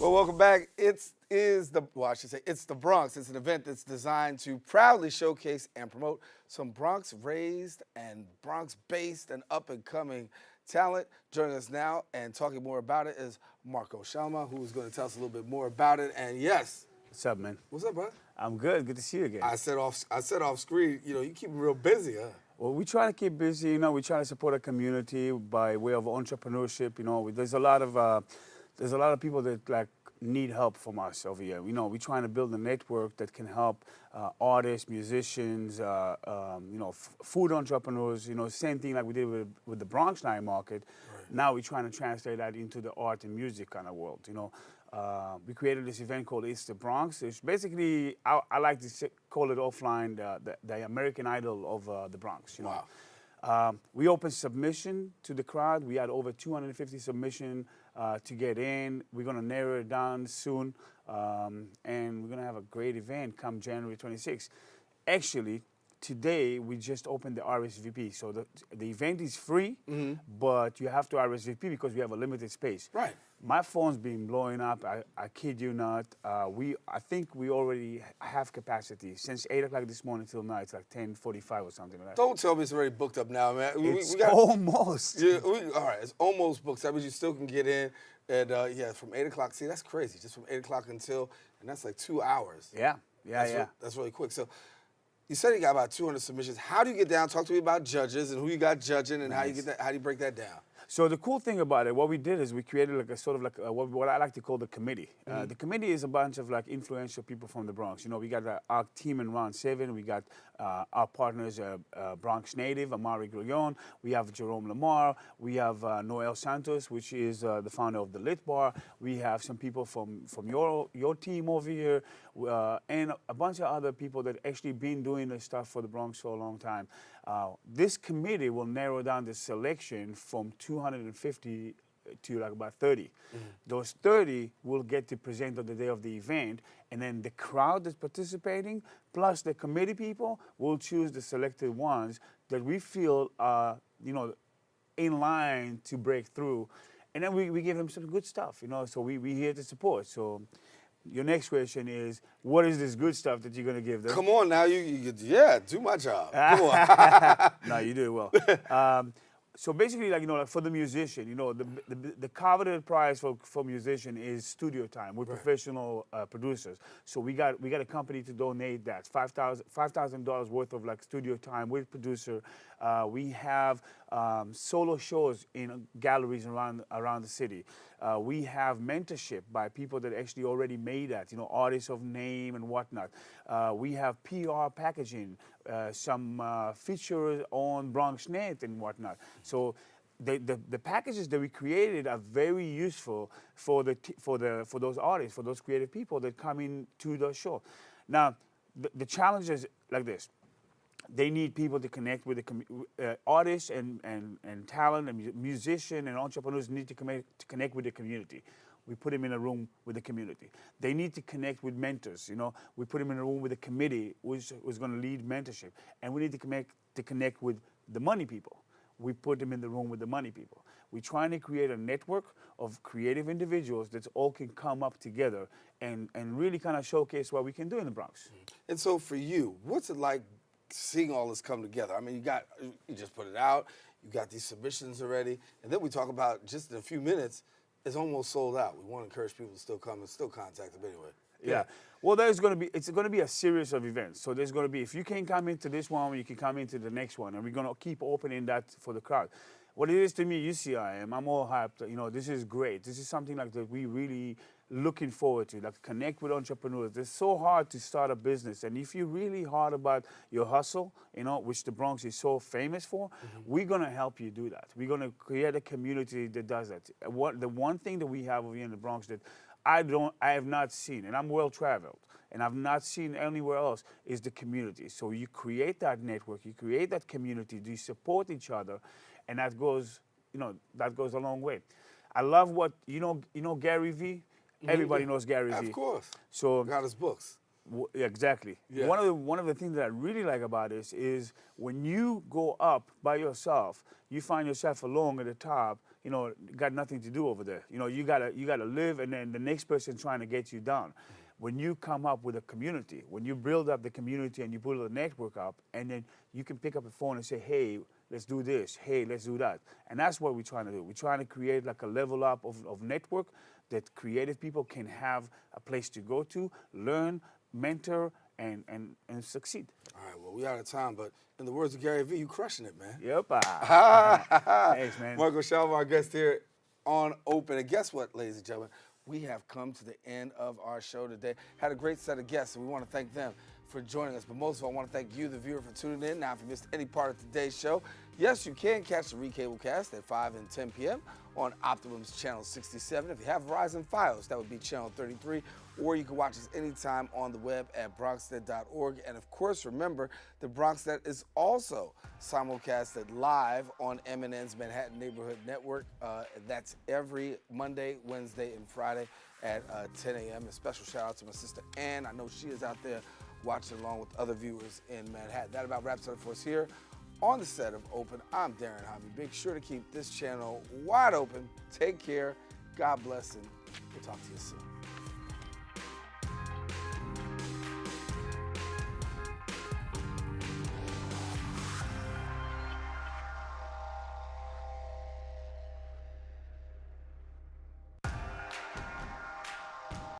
Well, welcome back. It's the Bronx. It's an event that's designed to proudly showcase and promote some Bronx-raised and Bronx-based and up-and-coming talent. Joining us now and talking more about it is Marco Shalma, who is going to tell us a little bit more about it. And yes, What's up, man? what's up, bud? I'm good. Good to see you again. I said off screen. You keep me real busy, huh? Well, we try to keep busy. We try to support our community by way of entrepreneurship. There's a lot of people that need help from us over here. We're trying to build a network that can help artists, musicians, food entrepreneurs. Same thing like we did with the Bronx night market. Right. Now we're trying to translate that into the art and music kind of world. We created this event called It's the Bronx. It's basically, I like to call it offline the American Idol of the Bronx. Wow. We opened submission to the crowd. We had over 250 submissions to get in. We're going to narrow it down soon. And we're going to have a great event come January 26th. Actually, today we just opened the RSVP. So the event is free, but you have to RSVP because we have a limited space. Right. My phone's been blowing up. I kid you not. I think we already have capacity. Since 8 o'clock this morning till now, it's like 10:45 or something like that. Don't tell me it's already booked up now, man. It's almost. Yeah, all right, it's almost booked. That means you still can get in. And from 8 o'clock. See, that's crazy. Just from 8 o'clock and that's like 2 hours. Yeah. That's really quick. So you said you got about 200 submissions. How do you get down? Talk to me about judges and who you got judging and how you get that. How do you break that down? So the cool thing about it, what we did is we created what I like to call the committee. The committee is a bunch of influential people from the Bronx. We got our team in Roundseven. We got our partners, Bronx native, Amari Grillon. We have Jerome Lamar. We have Noel Santos, which is the founder of the Lit Bar. We have some people from your team over here, and a bunch of other people that actually been doing this stuff for the Bronx for a long time. This committee will narrow down the selection from 250 to about 30. Those 30 will get to present on the day of the event, and then the crowd that's participating, plus the committee people, will choose the selected ones that we feel are, in line to break through. And then we give them some good stuff, so we here to support. So your next question is, what is this good stuff that you're going to give them? Come on now, you do my job. Come on. No, you do it well. So basically, for the musician, the coveted prize for musician is studio time. We're professional producers, so we got a company to donate that $5,000 worth of studio time with producer. We have solo shows in galleries around the city. We have mentorship by people that actually already made that, artists of name and whatnot. We have PR packaging, some features on BronxNet and whatnot. So the packages that we created are very useful for those artists, for those creative people that come into the show. Now, the challenge is like this. They need people to connect with the artists and talent and musicians and entrepreneurs need to connect with the community. We put them in a room with the community. They need to connect with mentors. We put them in a room with a committee which was going to lead mentorship. And we need to connect with the money people. We put them in the room with the money people. We're trying to create a network of creative individuals that all can come up together and really kind of showcase what we can do in the Bronx. And so for you, what's it like seeing all this come together? I mean, you just put it out, you got these submissions already, and then we talk about just in a few minutes, it's almost sold out. We want to encourage people to still come and still contact them anyway. Yeah. Well, it's going to be a series of events. So there's going to be, if you can't come into this one, you can come into the next one, and we're going to keep opening that for the crowd. What it is to me, you see, I'm all hyped. This is great. This is something that we really looking forward to, connect with entrepreneurs. It's so hard to start a business, and if you're really hard about your hustle, which the Bronx is so famous for, we're gonna help you do that. We're gonna create a community that does that. The one thing that we have over here in the Bronx that I have not seen, and I'm well traveled, and I've not seen anywhere else, is the community. So you create that network, you create that community, you support each other, and that goes a long way. I love what Gary Vee. Everybody knows Gary Vee. Of course. So got his books. Exactly. Yeah. One of the things that I really like about this is when you go up by yourself, you find yourself alone at the top. You know, got nothing to do over there. You know, you gotta live, and then the next person trying to get you down. When you come up with a community, when you build up the community and you build a network up, and then you can pick up the phone and say, hey, let's do this. Hey, let's do that. And that's what we're trying to do. We're trying to create like a level up of network that creative people can have a place to go to, learn, mentor, and succeed. All right, well, we out of time, but in the words of Gary Vee, you crushing it, man. Yep. Thanks, man. Marco Shalma, our guest here on Open. And guess what, ladies and gentlemen? We have come to the end of our show today. Had a great set of guests, and we want to thank them for joining us. But most of all, I want to thank you, the viewer, for tuning in. Now, if you missed any part of today's show, yes, you can catch the recablecast at 5 and 10 p.m. on Optimum's Channel 67. If you have Verizon Fios, that would be Channel 33. Or you can watch us anytime on the web at bronxnet.org. And of course, remember, the BronxNet is also simulcasted live on MNN's Manhattan Neighborhood Network. That's every Monday, Wednesday, and Friday at 10 a.m. A special shout out to my sister Ann. I know she is out there watching along with other viewers in Manhattan. That about wraps it up for us here on the set of Open. I'm Daren Jaime. Make sure to keep this channel wide open. Take care. God bless, and we'll talk to you soon.